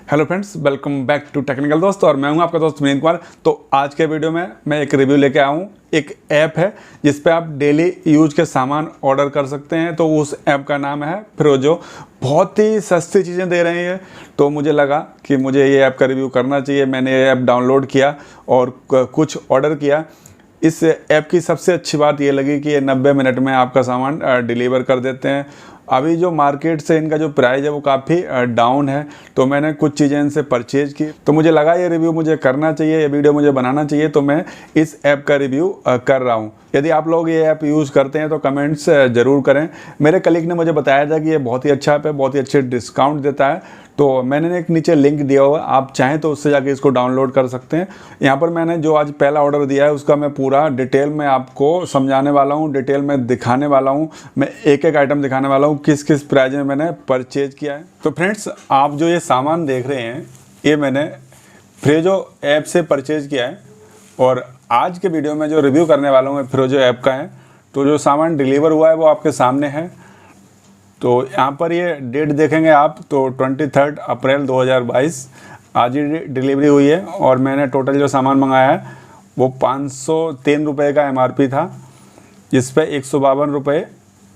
Hello friends, welcome back to technical Dost. और मैं हूं आपका दोस्त विनीत कुमार। तो आज के वीडियो में मैं एक रिव्यू लेके आया हूं। एक ऐप है जिस पे आप डेली यूज के सामान ऑर्डर कर सकते हैं। तो उस ऐप का नाम है फ्रोजो। बहुत ही सस्ती चीज़ें दे रही है। तो मुझे लगा कि मुझे ये ऐप का रिव्यू करना चाहिए। मैंने ये ऐप डाउनलोड किया और कुछ ऑर्डर किया। इस ऐप की सबसे अच्छी बात ये लगी कि ये 90 मिनट में आपका सामान डिलीवर कर देते हैं। अभी जो मार्केट से इनका जो प्राइस है वो काफ़ी डाउन है। तो मैंने कुछ चीज़ें इनसे परचेज की, तो मुझे लगा ये रिव्यू मुझे करना चाहिए, ये वीडियो मुझे बनाना चाहिए। तो मैं इस ऐप का रिव्यू कर रहा हूँ। यदि आप लोग ये ऐप यूज़ करते हैं तो कमेंट्स ज़रूर करें। मेरे कलीग ने मुझे बताया था कि ये बहुत ही अच्छा ऐप है, बहुत ही अच्छे डिस्काउंट देता है। तो मैंने एक नीचे लिंक दिया हुआ है, आप चाहें तो उससे जाके इसको डाउनलोड कर सकते हैं। यहाँ पर मैंने जो आज पहला ऑर्डर दिया है उसका मैं पूरा डिटेल में आपको समझाने वाला हूँ, डिटेल में दिखाने वाला हूँ। मैं एक एक आइटम दिखाने वाला हूँ किस किस प्राइस में मैंने परचेज किया है। तो फ्रेंड्स, आप जो ये सामान देख रहे हैं ये मैंने फ्रोजो ऐप से परचेज किया है। और आज के वीडियो में जो रिव्यू करने वाला हूँ फ्रोजो ऐप का है। तो जो सामान डिलीवर हुआ है वो आपके सामने है। तो यहाँ पर ये डेट देखेंगे आप तो 23 अप्रैल 2022 आज ही डिलीवरी हुई है। और मैंने टोटल जो सामान मंगाया है वो 503 रुपये का MRP था, जिस पे 152 रुपये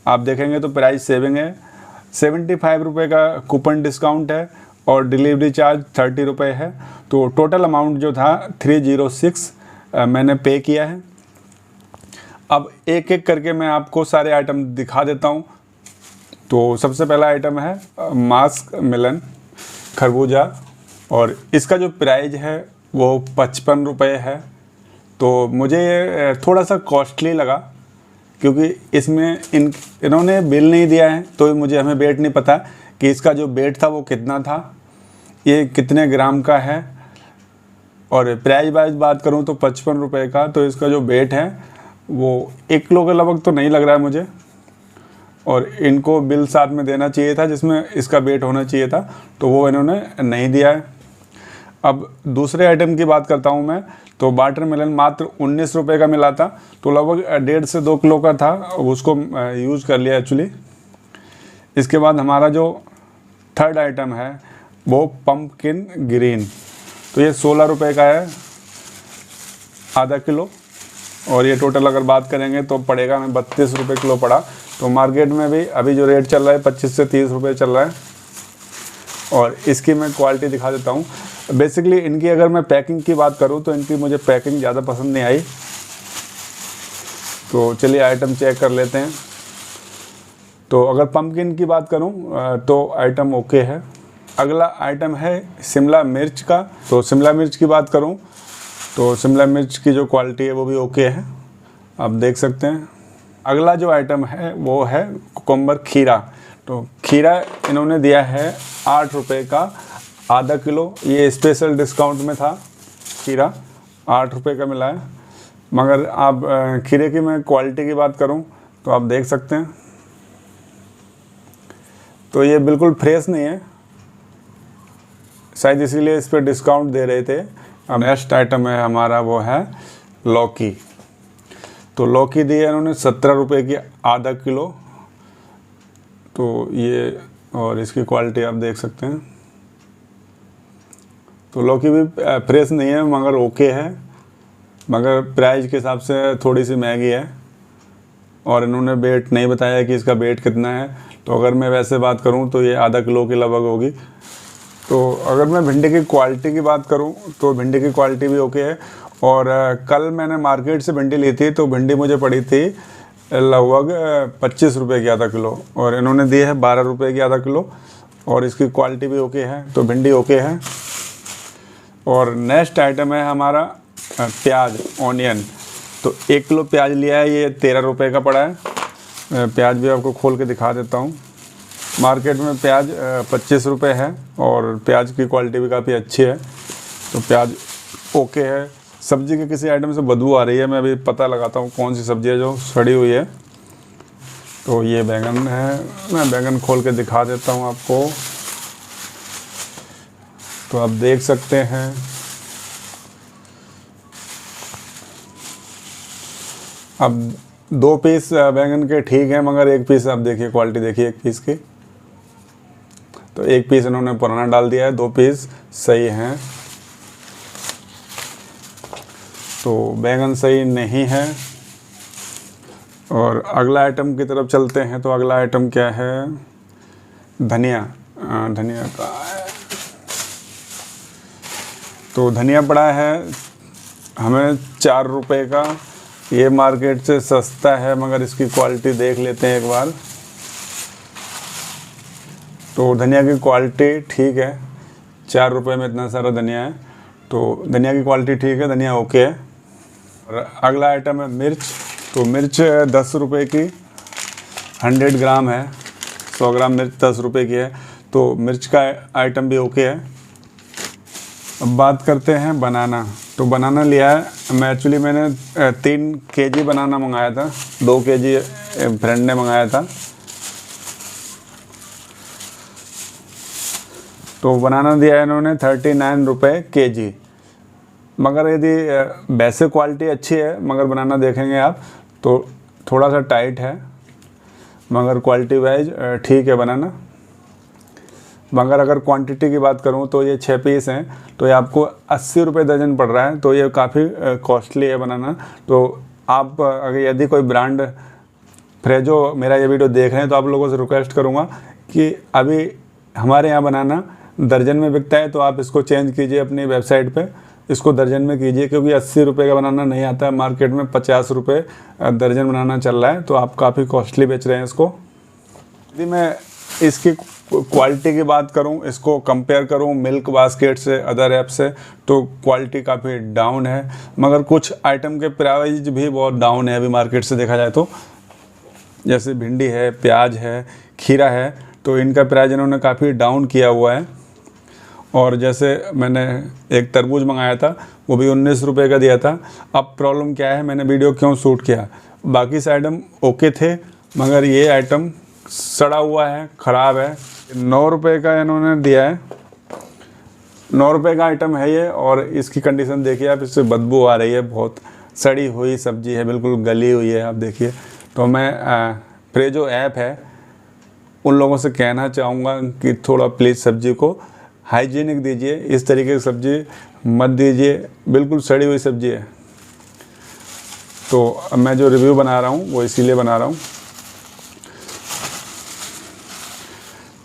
आप देखेंगे तो प्राइस सेविंग है। 75 रुपये का कूपन डिस्काउंट है और डिलीवरी चार्ज 30 रुपये है। तो टोटल अमाउंट जो था 306 मैंने पे किया है। अब एक एक करके मैं आपको सारे आइटम दिखा देता हूँ। तो सबसे पहला आइटम है मास्क मिलन खरबूजा, और इसका जो प्राइस है वो 55 रुपये है। तो मुझे ये थोड़ा सा कॉस्टली लगा क्योंकि इसमें इन्होंने बिल नहीं दिया है। तो मुझे हमें वेट नहीं पता कि इसका जो वेट था वो कितना था, ये कितने ग्राम का है। और प्राइस वाइज बात करूँ तो 55 रुपये का, तो इसका जो वेट है वो 1 किलो के लगभग तो नहीं लग रहा है मुझे। और इनको बिल साथ में देना चाहिए था जिसमें इसका वेट होना चाहिए था, तो वो इन्होंने नहीं दिया है। अब दूसरे आइटम की बात करता हूँ मैं। तो वाटरमेलन मात्र 19 रुपये का मिला था, तो लगभग 1.5 से 2 किलो का था, उसको यूज़ कर लिया एक्चुअली। इसके बाद हमारा जो थर्ड आइटम है वो पम्पकिन ग्रीन, तो ये 16 रुपये का है आधा किलो। और ये टोटल अगर बात करेंगे तो पड़ेगा हमें 32 रुपये किलो पड़ा। तो मार्केट में भी अभी जो रेट चल रहा है 25 से 30 रुपये चल रहा है। और इसकी मैं क्वालिटी दिखा देता हूँ। बेसिकली इनकी अगर मैं पैकिंग की बात करूँ तो इनकी मुझे पैकिंग ज़्यादा पसंद नहीं आई। तो चलिए आइटम चेक कर लेते हैं। तो अगर पम्पकिन की बात करूँ तो आइटम ओके है। अगला आइटम है शिमला मिर्च का। तो शिमला मिर्च की बात करूँ तो शिमला मिर्च की जो क्वालिटी है वो भी ओके है, आप देख सकते हैं। अगला जो आइटम है वो है कुकुम्बर खीरा। तो खीरा इन्होंने दिया है 8 रुपये का आधा किलो। ये स्पेशल डिस्काउंट में था, खीरा 8 रुपये का मिला है। मगर आप खीरे की मैं क्वालिटी की बात करूं तो आप देख सकते हैं, तो ये बिल्कुल फ्रेश नहीं है, शायद इसीलिए इस पर डिस्काउंट दे रहे थे। अब नेक्स्ट आइटम है हमारा वो है लौकी। तो लौकी दी है इन्होंने 17 रुपये की आधा किलो। तो ये और इसकी क्वालिटी आप देख सकते हैं। तो लौकी भी फ्रेश नहीं है मगर ओके है, मगर प्राइस के हिसाब से थोड़ी सी महंगी है। और इन्होंने वेट नहीं बताया कि इसका वेट कितना है। तो अगर मैं वैसे बात करूं तो ये आधा किलो के लगभग होगी। तो अगर मैं भिंडी की क्वालिटी की बात करूं तो भिंडी की क्वालिटी भी ओके है। और कल मैंने मार्केट से भिंडी ली थी तो भिंडी मुझे पड़ी थी लगभग 25 रुपये की आधा किलो, और इन्होंने दी है 12 रुपये की आधा किलो। और इसकी क्वालिटी भी ओके है, तो भिंडी ओके है। और नेक्स्ट आइटम है हमारा प्याज ऑनियन। तो 1 किलो प्याज लिया है, ये 13 रुपये का पड़ा है। प्याज भी आपको खोल के दिखा देता हूँ। मार्केट में प्याज 25 रुपये है और प्याज की क्वालिटी भी काफ़ी अच्छी है। तो प्याज ओके है। सब्जी के किसी आइटम से बदबू आ रही है, मैं अभी पता लगाता हूँ कौन सी सब्ज़ी है जो सड़ी हुई है। तो ये बैंगन है, मैं बैंगन खोल के दिखा देता हूँ आपको। तो आप देख सकते हैं अब 2 पीस बैंगन के ठीक है, मगर 1 पीस आप देखिए क्वालिटी देखिए 1 पीस की। तो एक पीस इन्होंने पुराना डाल दिया है, 2 पीस सही हैं। तो बैंगन सही नहीं है। और अगला आइटम की तरफ चलते हैं। तो अगला आइटम क्या है? धनिया। धनिया का है। तो धनिया पड़ा है हमें 4 रुपये का। ये मार्केट से सस्ता है, मगर इसकी क्वालिटी देख लेते हैं एक बार। तो धनिया की क्वालिटी ठीक है, 4 रुपये में इतना सारा धनिया है, तो धनिया की क्वालिटी ठीक है, धनिया ओके है। और अगला आइटम है मिर्च। तो मिर्च 10 रुपये की 100 ग्राम है, 100 ग्राम मिर्च 10 रुपये की है, तो मिर्च का आइटम भी ओके है। अब बात करते हैं बनाना। तो बनाना लिया है मैंने 3 केजी बनाना मंगाया था, 2 केजी फ्रेंड ने मंगाया था। तो बनाना दिया है इन्होंने 39 रुपये केजी। मगर यदि वैसे क्वालिटी अच्छी है, मगर बनाना देखेंगे आप तो थोड़ा सा टाइट है, मगर क्वालिटी वाइज ठीक है बनाना। मगर अगर क्वांटिटी की बात करूं तो ये 6 पीस हैं, तो ये आपको 80 रुपये दर्जन पड़ रहा है, तो ये काफ़ी कॉस्टली है बनाना। तो आप अगर यदि कोई ब्रांड फ्रेजो मेरा ये वीडियो देख रहे हैं तो आप लोगों से रिक्वेस्ट करूँगा कि अभी हमारे यहाँ बनाना दर्जन में बिकता है, तो आप इसको चेंज कीजिए अपनी वेबसाइट पे, इसको दर्जन में कीजिए, क्योंकि 80 रुपये का बनाना नहीं आता है। मार्केट में 50 रुपये दर्जन बनाना चल रहा है, तो आप काफ़ी कॉस्टली बेच रहे हैं इसको। यदि मैं इसकी क्वालिटी की बात करूं, इसको कंपेयर करूं मिल्क बास्केट से, अदर ऐप से, तो क्वालिटी काफ़ी डाउन है। मगर कुछ आइटम के प्राइस भी बहुत डाउन है अभी मार्केट से देखा जाए तो। जैसे भिंडी है, प्याज है, खीरा है, तो इनका प्राइस इन्होंने काफ़ी डाउन किया हुआ है। और जैसे मैंने एक तरबूज मंगाया था, वो भी 19 रुपये का दिया था। अब प्रॉब्लम क्या है, मैंने वीडियो क्यों शूट किया, बाकी से आइटम ओके थे, मगर ये आइटम सड़ा हुआ है, ख़राब है। 9 रुपये का इन्होंने दिया है, 9 रुपये का आइटम है ये। और इसकी कंडीशन देखिए आप, इससे बदबू आ रही है, बहुत सड़ी हुई सब्ज़ी है, बिल्कुल गली हुई है, आप देखिए। तो मैं फ्रेजो ऐप है उन लोगों से कहना चाहूँगा कि थोड़ा प्लीज़ सब्ज़ी को हाइजीनिक दीजिए, इस तरीके की सब्ज़ी मत दीजिए, बिल्कुल सड़ी हुई सब्ज़ी है। तो मैं जो रिव्यू बना रहा हूँ वो इसीलिए बना रहा हूँ।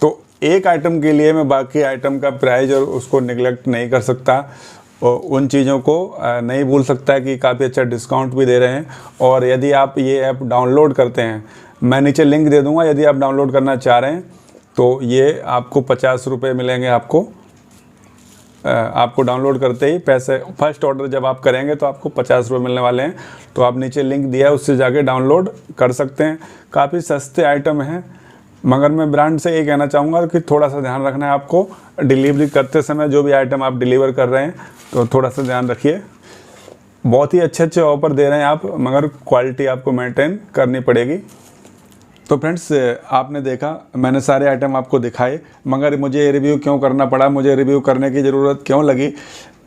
तो एक आइटम के लिए मैं बाकी आइटम का प्राइस और उसको निगलेक्ट नहीं कर सकता, और उन चीज़ों को नहीं भूल सकता कि काफ़ी अच्छा डिस्काउंट भी दे रहे हैं। और यदि आप ये ऐप डाउनलोड करते हैं, मैं नीचे लिंक दे दूँगा, यदि आप डाउनलोड करना चाह रहे हैं तो ये आपको 50 रुपये मिलेंगे। आपको डाउनलोड करते ही पैसे, फर्स्ट ऑर्डर जब आप करेंगे तो आपको 50 रुपये मिलने वाले हैं। तो आप नीचे लिंक दिया है, उससे जाके डाउनलोड कर सकते हैं। काफ़ी सस्ते आइटम हैं, मगर मैं ब्रांड से ये कहना चाहूँगा कि थोड़ा सा ध्यान रखना है आपको डिलीवरी करते समय। जो भी आइटम आप डिलीवर कर रहे हैं तो थोड़ा सा ध्यान रखिए। बहुत ही अच्छे ऑफर दे रहे हैं आप, मगर क्वालिटी आपको मेंटेन करनी पड़ेगी। तो फ्रेंड्स, आपने देखा, मैंने सारे आइटम आपको दिखाए, मगर मुझे रिव्यू क्यों करना पड़ा, मुझे रिव्यू करने की ज़रूरत क्यों लगी।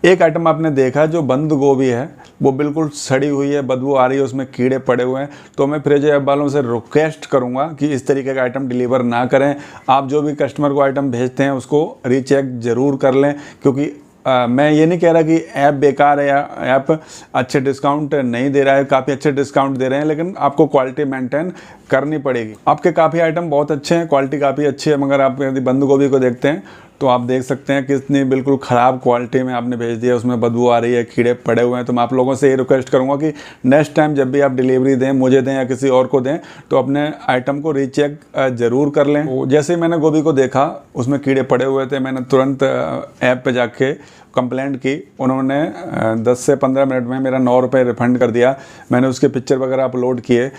एक आइटम आपने देखा, जो बंद गोभी है वो बिल्कुल सड़ी हुई है, बदबू आ रही है, उसमें कीड़े पड़े हुए हैं। तो मैं फ्रेजो ऐप वालों से रिक्वेस्ट करूंगा कि इस तरीके का आइटम डिलीवर ना करें। आप जो भी कस्टमर को आइटम भेजते हैं उसको रीचेक ज़रूर कर लें, क्योंकि मैं ये नहीं कह रहा कि ऐप बेकार है या ऐप अच्छे डिस्काउंट नहीं दे रहा है, काफ़ी अच्छे डिस्काउंट दे रहे हैं, लेकिन आपको क्वालिटी मेंटेन करनी पड़ेगी। आपके काफ़ी आइटम बहुत अच्छे हैं, क्वालिटी काफ़ी अच्छी है, मगर आप यदि बंद गोभी को देखते हैं तो आप देख सकते हैं कितनी बिल्कुल ख़राब क्वालिटी में आपने भेज दिया, उसमें बदबू आ रही है, कीड़े पड़े हुए हैं। तो मैं आप लोगों से ये रिक्वेस्ट करूंगा कि नेक्स्ट टाइम जब भी आप डिलीवरी दें, मुझे दें या किसी और को दें, तो अपने आइटम को रीचेक ज़रूर कर लें। तो जैसे ही मैंने गोभी को देखा उसमें कीड़े पड़े हुए थे, मैंने तुरंत ऐप पर जाके कंप्लेंट की। उन्होंने 10 से 15 मिनट में मेरा 9 रुपये रिफ़ंड कर दिया। मैंने उसके पिक्चर वगैरह अपलोड किए।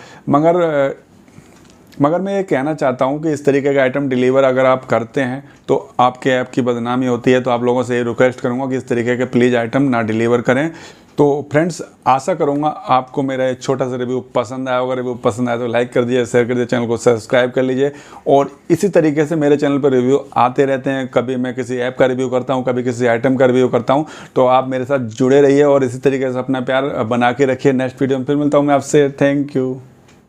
मगर मैं ये कहना चाहता हूँ कि इस तरीके का आइटम डिलीवर अगर आप करते हैं तो आपके ऐप की बदनामी होती है। तो आप लोगों से ये रिक्वेस्ट करूँगा कि इस तरीके के प्लीज़ आइटम ना डिलीवर करें। तो फ्रेंड्स, आशा करूँगा आपको मेरा एक छोटा सा रिव्यू पसंद आया होगा। रिव्यू पसंद आया तो लाइक कर दीजिए, शेयर कर दीजिए, चैनल को सब्सक्राइब कर लीजिए। और इसी तरीके से मेरे चैनल पर रिव्यू आते रहते हैं। कभी मैं किसी ऐप का रिव्यू करता हूँ, कभी किसी आइटम का रिव्यू करता हूँ। तो आप मेरे साथ जुड़े रहिए और इसी तरीके से अपना प्यार बना के रखिए। नेक्स्ट वीडियो में फिर मिलता हूँ मैं आपसे। Thank you.